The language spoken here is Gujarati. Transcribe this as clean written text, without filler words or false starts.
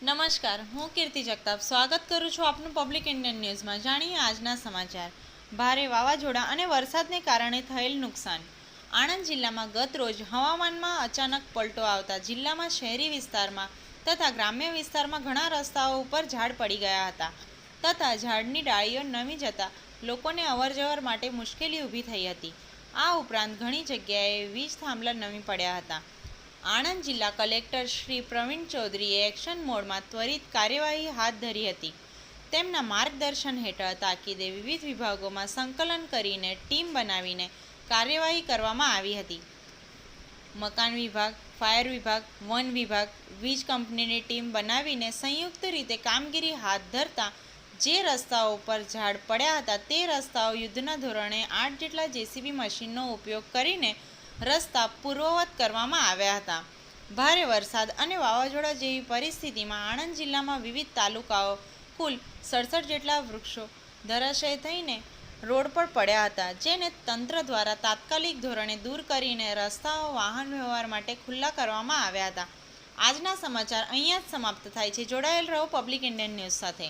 નમસ્કાર, હું કીર્તિ જગતાપ સ્વાગત કરું છું આપનું પબ્લિક ઇન્ડિયન ન્યૂઝમાં। જાણીએ આજના સમાચાર। ભારે વાવાઝોડા અને વરસાદને કારણે થયેલ નુકસાન। આણંદ જિલ્લામાં ગત રોજ હવામાનમાં અચાનક પલટો આવતા જિલ્લામાં શહેરી વિસ્તારમાં તથા ગ્રામ્ય વિસ્તારમાં ઘણા રસ્તાઓ ઉપર ઝાડ પડી ગયા હતા તથા ઝાડની ડાળીઓ નમી જતા લોકોને અવરજવર માટે મુશ્કેલી ઊભી થઈ હતી। આ ઉપરાંત ઘણી જગ્યાએ વીજ થાંભલા નમી પડ્યા હતા। આણંદ જિલ્લા કલેક્ટર શ્રી પ્રવીણ ચૌધરીએ એક્શન મોડમાં ત્વરિત કાર્યવાહી હાથ ધરી હતી। તેમના માર્ગદર્શન હેઠળ તાકીદે વિવિધ વિભાગોમાં સંકલન કરીને ટીમ બનાવીને કાર્યવાહી કરવામાં આવી હતી। મકાન વિભાગ, ફાયર વિભાગ, વન વિભાગ, વીજ કંપનીની ટીમ બનાવીને સંયુક્ત રીતે કામગીરી હાથ ધરતા જે રસ્તાઓ પર ઝાડ પડ્યા હતા તે રસ્તાઓ યુદ્ધના ધોરણે 8 જેટલા જેસીબી મશીનનો ઉપયોગ કરીને રસ્તા પૂર્વવત કરવામાં આવ્યા હતા। ભારે વરસાદ અને વાવાઝોડા જેવી પરિસ્થિતિમાં આણંદ જિલ્લામાં વિવિધ તાલુકાઓ કુલ 67 જેટલા વૃક્ષો ધરાશય થઈને રોડ પર પડ્યા હતા, જેને તંત્ર દ્વારા તાત્કાલિક ધોરણે દૂર કરીને રસ્તાઓ વાહન વ્યવહાર માટે ખુલ્લા કરવામાં આવ્યા હતા। આજના સમાચાર અહીંયા જ સમાપ્ત થાય છે। જોડાયેલ રહો પબ્લિક ઇન્ડિયન ન્યૂઝ સાથે।